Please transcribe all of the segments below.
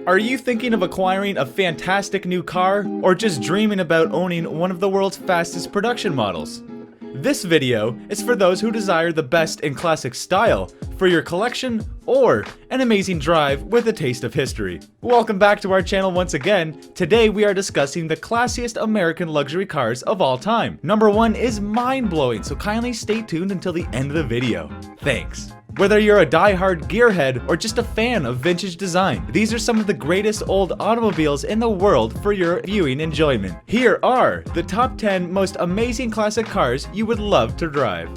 Are you thinking of acquiring a fantastic new car, or just dreaming about owning one of the world's fastest production models? This video is for those who desire the best in classic style for your collection or an amazing drive with a taste of history. Welcome back to our channel once again. Today we are discussing the classiest American luxury cars of all time. Number 1 is mind-blowing, so kindly stay tuned until the end of the video. Thanks. Whether you're a die-hard gearhead or just a fan of vintage design, these are some of the greatest old automobiles in the world for your viewing enjoyment. Here are the top 10 most amazing classic cars you would love to drive.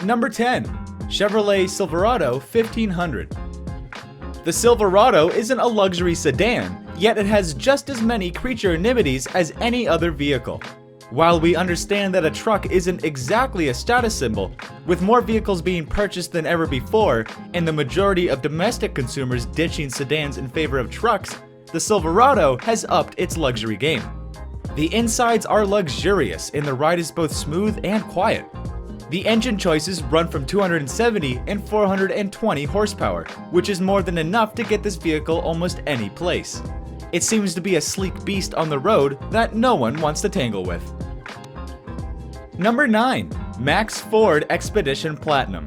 Number 10. Chevrolet Silverado 1500. The Silverado isn't a luxury sedan, yet it has just as many creature amenities as any other vehicle. While we understand that a truck isn't exactly a status symbol, with more vehicles being purchased than ever before, and the majority of domestic consumers ditching sedans in favor of trucks, the Silverado has upped its luxury game. The insides are luxurious, and the ride is both smooth and quiet. The engine choices run from 270 and 420 horsepower, which is more than enough to get this vehicle almost any place. It seems to be a sleek beast on the road that no one wants to tangle with. Number 9. Max Ford Expedition Platinum.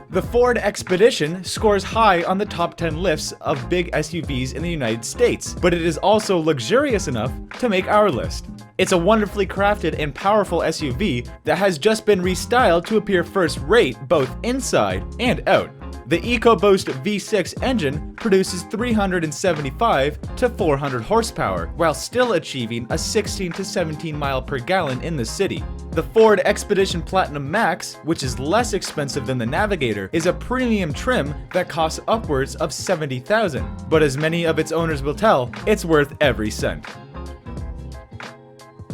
The Ford Expedition scores high on the top 10 lists of big SUVs in the United States, but it is also luxurious enough to make our list. It's a wonderfully crafted and powerful SUV that has just been restyled to appear first-rate both inside and out. The EcoBoost V6 engine produces 375 to 400 horsepower, while still achieving a 16 to 17 mile per gallon in the city. The Ford Expedition Platinum Max, which is less expensive than the Navigator, is a premium trim that costs upwards of $70,000, but as many of its owners will tell, it's worth every cent.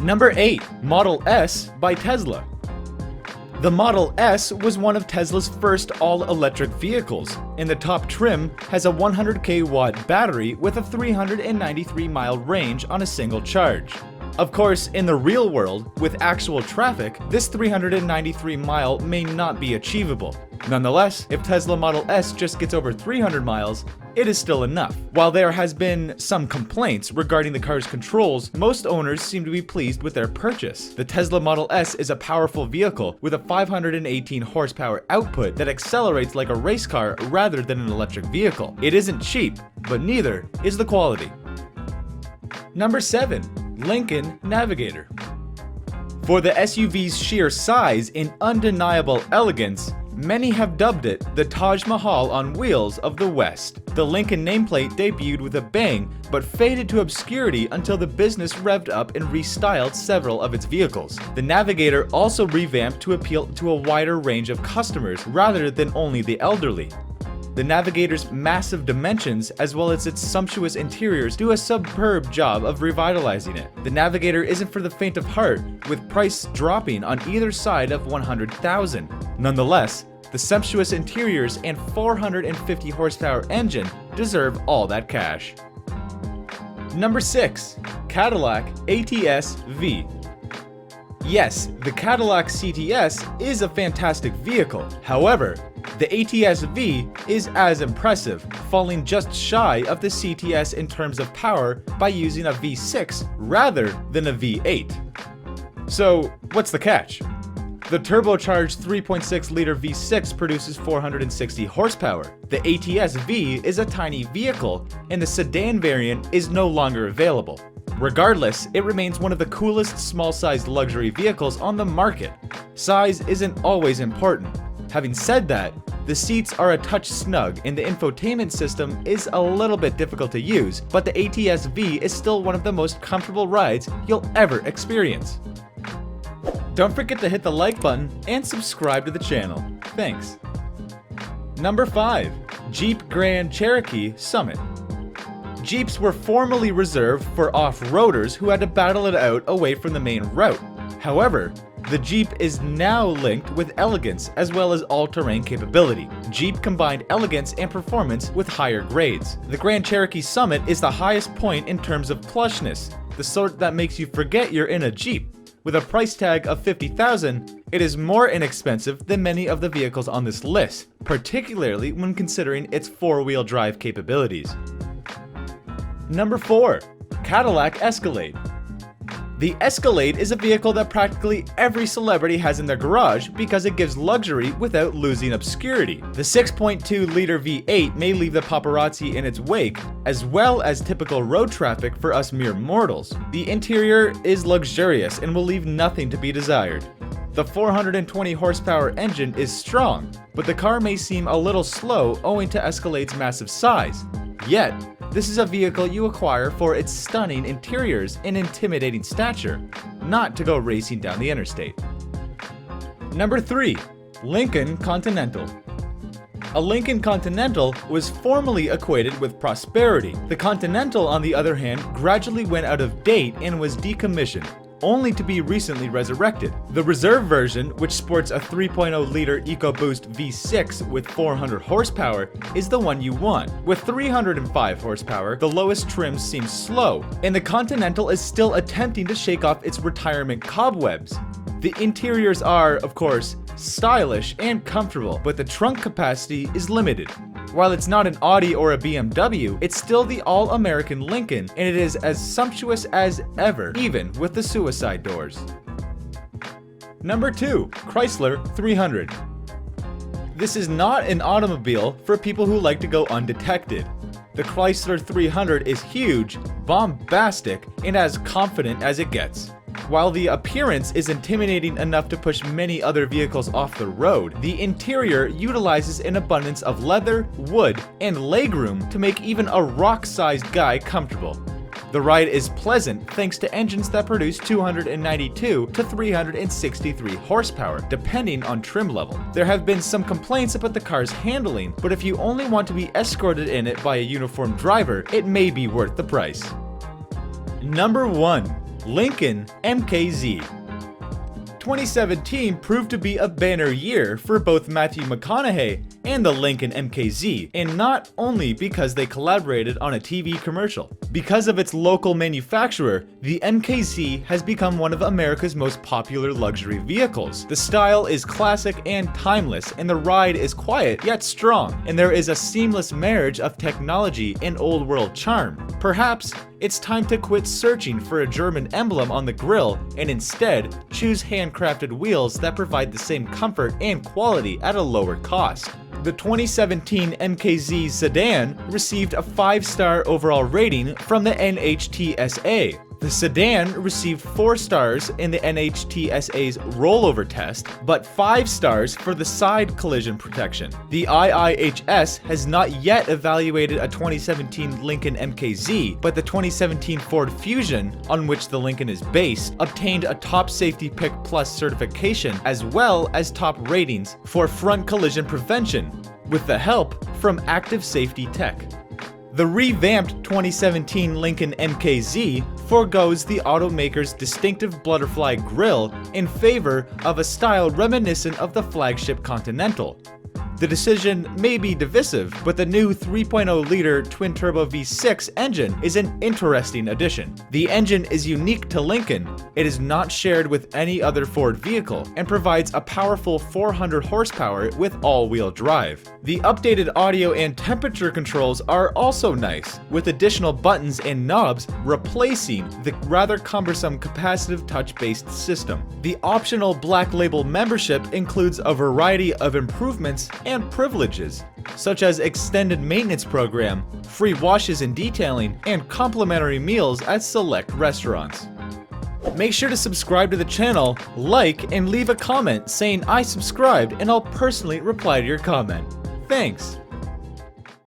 Number 8. Model S by Tesla. The Model S was one of Tesla's first all-electric vehicles, and the top trim has a 100k watt battery with a 393-mile range on a single charge. Of course, in the real world, with actual traffic, this 393-mile may not be achievable. Nonetheless, if Tesla Model S just gets over 300 miles, it is still enough. While there has been some complaints regarding the car's controls, most owners seem to be pleased with their purchase. The Tesla Model S is a powerful vehicle with a 518 horsepower output that accelerates like a race car rather than an electric vehicle. It isn't cheap, but neither is the quality. Number 7. Lincoln Navigator. For the SUV's sheer size and undeniable elegance, many have dubbed it the Taj Mahal on wheels of the West. The Lincoln nameplate debuted with a bang, but faded to obscurity until the business revved up and restyled several of its vehicles. The Navigator also revamped to appeal to a wider range of customers rather than only the elderly. The Navigator's massive dimensions, as well as its sumptuous interiors, do a superb job of revitalizing it. The Navigator isn't for the faint of heart, with price dropping on either side of $100,000. Nonetheless, the sumptuous interiors and 450 horsepower engine deserve all that cash. Number 6. Cadillac ATS V. Yes, the Cadillac CTS is a fantastic vehicle. However, the ATS V is as impressive, falling just shy of the CTS in terms of power by using a V6 rather than a V8. So, what's the catch? The turbocharged 3.6-liter V6 produces 460 horsepower. The ATS V is a tiny vehicle, and the sedan variant is no longer available. Regardless, it remains one of the coolest small-sized luxury vehicles on the market. Size isn't always important. Having said that, the seats are a touch snug and the infotainment system is a little bit difficult to use, but the ATS V is still one of the most comfortable rides you'll ever experience. Don't forget to hit the like button and subscribe to the channel. Thanks. Number 5. Jeep Grand Cherokee Summit. Jeeps were formerly reserved for off-roaders who had to battle it out away from the main route. However, the Jeep is now linked with elegance as well as all-terrain capability. Jeep combined elegance and performance with higher grades. The Grand Cherokee Summit is the highest point in terms of plushness, the sort that makes you forget you're in a Jeep. With a price tag of $50,000, It is more inexpensive than many of the vehicles on this list, particularly when considering its four-wheel drive capabilities. Number 4. Cadillac Escalade. The Escalade is a vehicle that practically every celebrity has in their garage because it gives luxury without losing obscurity. The 6.2-liter V8 may leave the paparazzi in its wake, as well as typical road traffic for us mere mortals. The interior is luxurious and will leave nothing to be desired. The 420 horsepower engine is strong, but the car may seem a little slow owing to Escalade's massive size. Yet, this is a vehicle you acquire for its stunning interiors and intimidating stature, not to go racing down the interstate. Number 3. Lincoln Continental. A Lincoln Continental was formerly equated with prosperity. The Continental, on the other hand, gradually went out of date and was decommissioned, only to be recently resurrected. The reserve version, which sports a 3.0-liter EcoBoost V6 with 400 horsepower, is the one you want. With 305 horsepower, the lowest trim seems slow, and the Continental is still attempting to shake off its retirement cobwebs. The interiors are, of course, stylish and comfortable, but the trunk capacity is limited. While it's not an Audi or a BMW, it's still the all-American Lincoln, and it is as sumptuous as ever, even with the suicide doors. Number 2. Chrysler 300. This is not an automobile for people who like to go undetected. The Chrysler 300 is huge, bombastic, and as confident as it gets. While the appearance is intimidating enough to push many other vehicles off the road, the interior utilizes an abundance of leather, wood, and legroom to make even a rock-sized guy comfortable. The ride is pleasant thanks to engines that produce 292 to 363 horsepower, depending on trim level. There have been some complaints about the car's handling, but if you only want to be escorted in it by a uniformed driver, it may be worth the price. Number 1. Lincoln MKZ. 2017 proved to be a banner year for both Matthew McConaughey and the Lincoln MKZ, and not only because they collaborated on a TV commercial. Because of its local manufacturer, the MKZ has become one of America's most popular luxury vehicles. The style is classic and timeless, and the ride is quiet yet strong, and there is a seamless marriage of technology and old-world charm. Perhaps it's time to quit searching for a German emblem on the grille and instead choose handcrafted wheels that provide the same comfort and quality at a lower cost. The 2017 MKZ sedan received a 5-star overall rating from the NHTSA. The sedan received 4 stars in the NHTSA's rollover test, but 5 stars for the side collision protection. The IIHS has not yet evaluated a 2017 Lincoln MKZ, but the 2017 Ford Fusion, on which the Lincoln is based, obtained a Top Safety Pick Plus certification as well as top ratings for front collision prevention, with the help from Active Safety Tech. The revamped 2017 Lincoln MKZ forgoes the automaker's distinctive butterfly grille in favor of a style reminiscent of the flagship Continental. The decision may be divisive, but the new 3.0-liter twin-turbo V6 engine is an interesting addition. The engine is unique to Lincoln, it is not shared with any other Ford vehicle, and provides a powerful 400 horsepower with all-wheel drive. The updated audio and temperature controls are also nice, with additional buttons and knobs replacing the rather cumbersome capacitive touch-based system. The optional Black Label membership includes a variety of improvements and privileges, such as extended maintenance program, free washes and detailing, and complimentary meals at select restaurants. Make sure to subscribe to the channel, like, and leave a comment saying I subscribed, and I'll personally reply to your comment. Thanks!